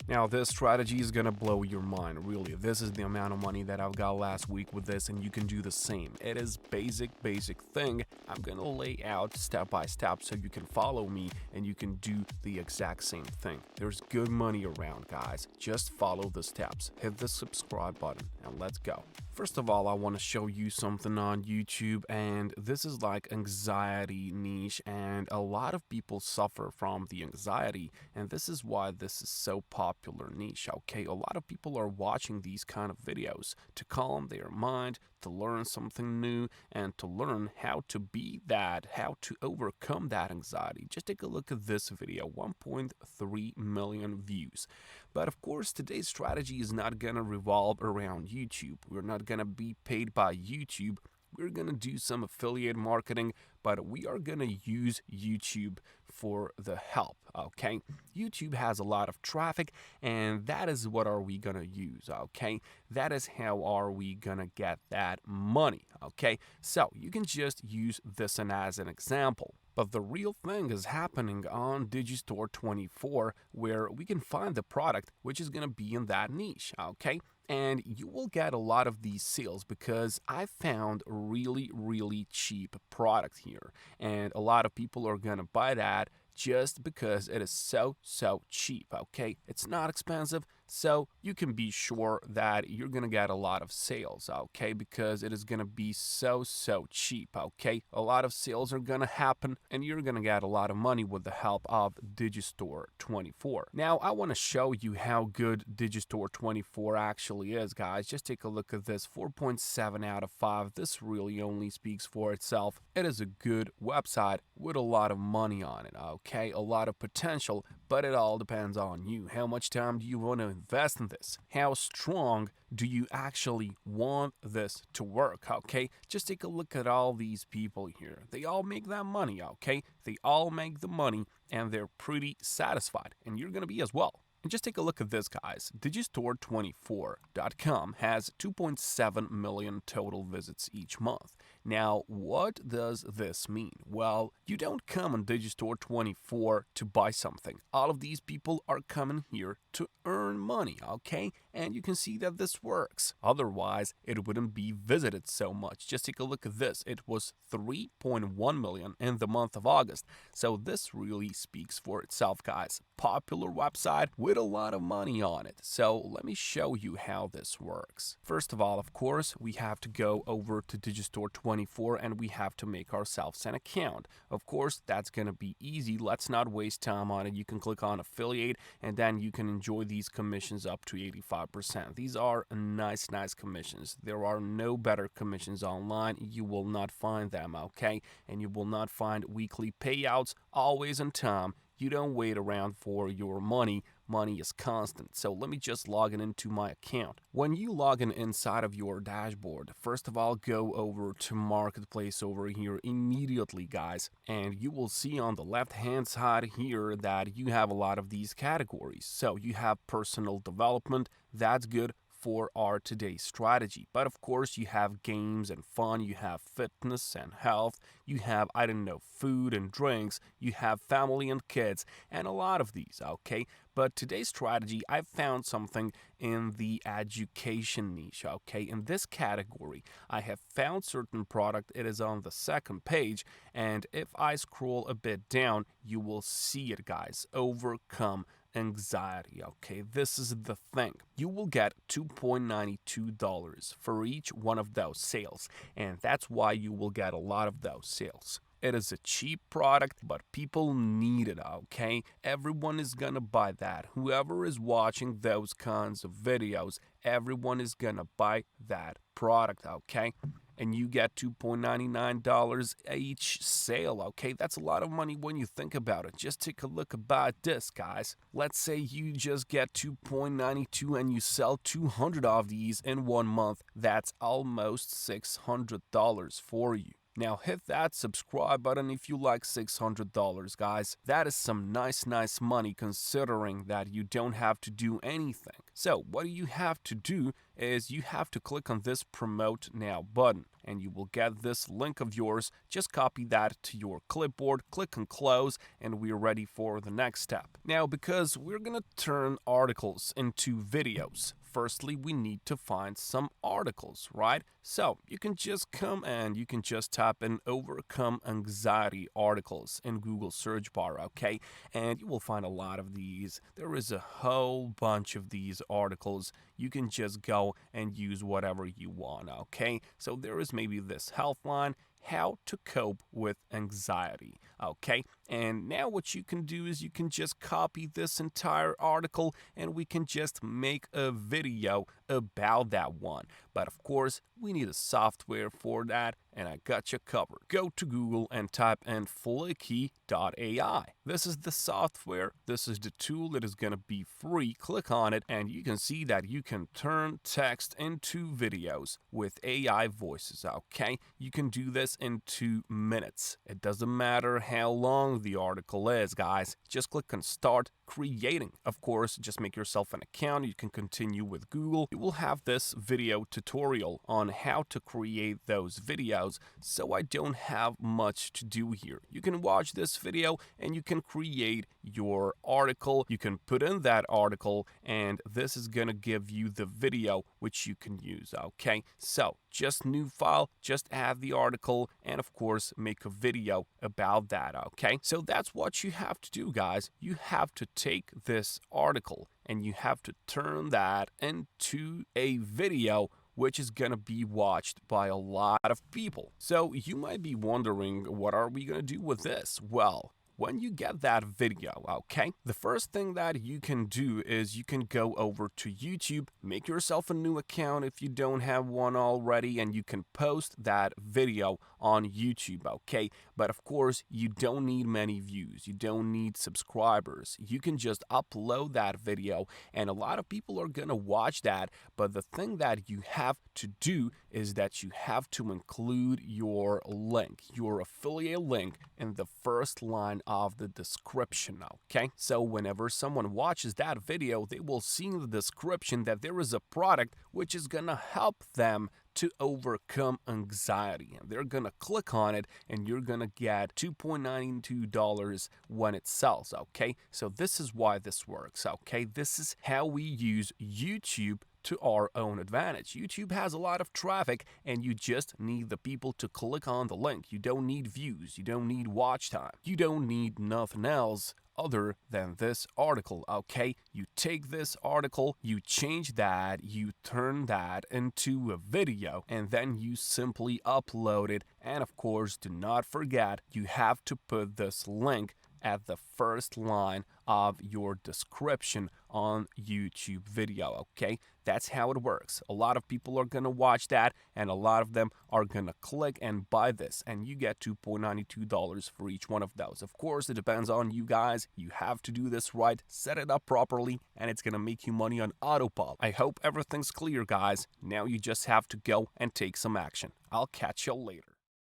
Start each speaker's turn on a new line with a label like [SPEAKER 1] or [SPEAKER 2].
[SPEAKER 1] Now, this strategy is gonna blow your mind, really. This is the amount of money that I've got last week with this, and you can do the same. It is basic thing. I'm gonna lay out step by step so you can follow me and you can do the exact same thing. There's good money around, guys. Just follow the steps. Hit the subscribe button, and let's go. First of all, I want to show you something on YouTube, and this is like anxiety niche, and a lot of people suffer from the anxiety, and this is why this is so popular niche. Okay, a lot of people are watching these kind of videos to calm their mind, to learn something new, and to learn how to beat that, how to overcome that anxiety. Just take a look at this video, 1.3 million views. But of course, today's strategy is not gonna revolve around YouTube. We're not gonna be paid by YouTube. We're gonna do some affiliate marketing, but we are gonna use YouTube for the help. Okay, YouTube has a lot of traffic, and that is what are we gonna use. Okay, that is how are we gonna get that money. Okay, so you can just use this one as an example. But the real thing is happening on Digistore 24, where we can find the product which is going to be in that niche, okay? And you will get a lot of these sales because I found really cheap product here. And a lot of people are going to buy that just because it is so cheap, okay? It's not expensive, so you can be sure that you're gonna get a lot of sales, okay? Because it is gonna be so cheap, okay? A lot of sales are gonna happen, and you're gonna get a lot of money with the help of Digistore 24. Now, I wanna show you how good Digistore 24 actually is, guys. Just take a look at this, 4.7 out of 5. This really only speaks for itself. It is a good website with a lot of money on it, okay? A lot of potential, but it all depends on you. How much time do you want to invest in this? How strong do you actually want this to work, okay? Just take a look at all these people here. They all make that money, okay? They all make the money, and they're pretty satisfied, and you're gonna be as well. And just take a look at this, guys. Digistore24.com has 2.7 million total visits each month. Now, what does this mean? Well, you don't come on Digistore24 to buy something. All of these people are coming here to earn money, okay? And you can see that this works. Otherwise, it wouldn't be visited so much. Just take a look at this. It was 3.1 million in the month of August. So this really speaks for itself, guys. Popular website with a lot of money on it. So let me show you how this works. First of all, of course, we have to go over to Digistore24 and we have to make ourselves an account. Of course, that's gonna be easy. Let's not waste time on it. You can click on affiliate and then you can enjoy these commissions up to 85%. These are nice commissions. There are no better commissions online. You will not find them, okay? And you will not find weekly payouts always on time. You don't wait around for your money. Money is constant. So let me just log in into my account. When you log in inside of your dashboard, first of all, go over to Marketplace over here immediately, guys. And you will see on the left hand side here that you have a lot of these categories. So you have personal development. That's good for our today's strategy. But of course, you have games and fun, you have fitness and health, you have, I don't know, food and drinks, you have family and kids, and a lot of these, okay? But today's strategy, I found something in the education niche, okay? In this category, I have found certain product. It is on the second page, and if I scroll a bit down, you will see it, guys. Overcome anxiety, okay? This is the thing. You will get $2.92 for each one of those sales, and that's why you will get a lot of those sales. It is a cheap product, but people need it, okay? Everyone is gonna buy that. Whoever is watching those kinds of videos, everyone is gonna buy that product, okay? And you get $2.99 each sale, okay? That's a lot of money when you think about it. Just take a look about this, guys. Let's say you just get 2.92 and you sell 200 of these in 1 month. That's almost $600 for you. Now hit that subscribe button if you like $600, guys. That is some nice money considering that you don't have to do anything. So what you have to do is you have to click on this promote now button and you will get this link of yours. Just copy that to your clipboard, click on close, and we're ready for the next step. Now, because we're gonna turn articles into videos, firstly, we need to find some articles, right? So you can just come and you can just type in overcome anxiety articles in Google search bar, okay? And you will find a lot of these. There is a whole bunch of these articles. You can just go and use whatever you want, okay? So there is maybe this Healthline, how to cope with anxiety, okay? And now what you can do is you can just copy this entire article and we can just make a video about that one. But of course, we need a software for that, and I got you covered. Go to Google and type in Flicky.ai. This is the software. This is the tool that is going to be free. Click on it and you can see that you can turn text into videos with AI voices, okay? You can do this in 2 minutes. It doesn't matter how long the article is, guys. Just click on start creating. Of course, just make yourself an account. You can continue with Google. You will have this video tutorial on how to create those videos, so I don't have much to do here. You can watch this video and you can create your article. You can put in that article and this is gonna give you the video which you can use, okay? So just new file, just add the article, and of course make a video about that, okay? So that's what you have to do, guys. You have to take this article and you have to turn that into a video which is gonna be watched by a lot of people. So you might be wondering, what are we gonna do with this? Well, when you get that video, okay, the first thing that you can do is you can go over to YouTube, make yourself a new account if you don't have one already, and you can post that video on YouTube, okay? But of course, you don't need many views. You don't need subscribers. You can just upload that video, and a lot of people are gonna watch that. But the thing that you have to do is that you have to include your link, your affiliate link, in the first line of the description, okay? So whenever someone watches that video, they will see in the description that there is a product which is gonna help them to overcome anxiety, and they're gonna click on it and you're gonna get $2.92 when it sells, okay? So this is why this works, okay? This is how we use YouTube to our own advantage. YouTube has a lot of traffic and you just need the people to click on the link. You don't need views, you don't need watch time, you don't need nothing else other than this article, okay? You take this article, you change that, you turn that into a video, and then you simply upload it. And of course, do not forget, you have to put this link at the first line of your description on YouTube video, okay? That's how it works. A lot of people are gonna watch that and a lot of them are gonna click and buy this, and you get $2.92 for each one of those. Of course, it depends on you guys. You have to do this right, set it up properly, and it's gonna make you money on autopilot. I hope everything's clear, guys. Now you just have to go and take some action. I'll catch you later.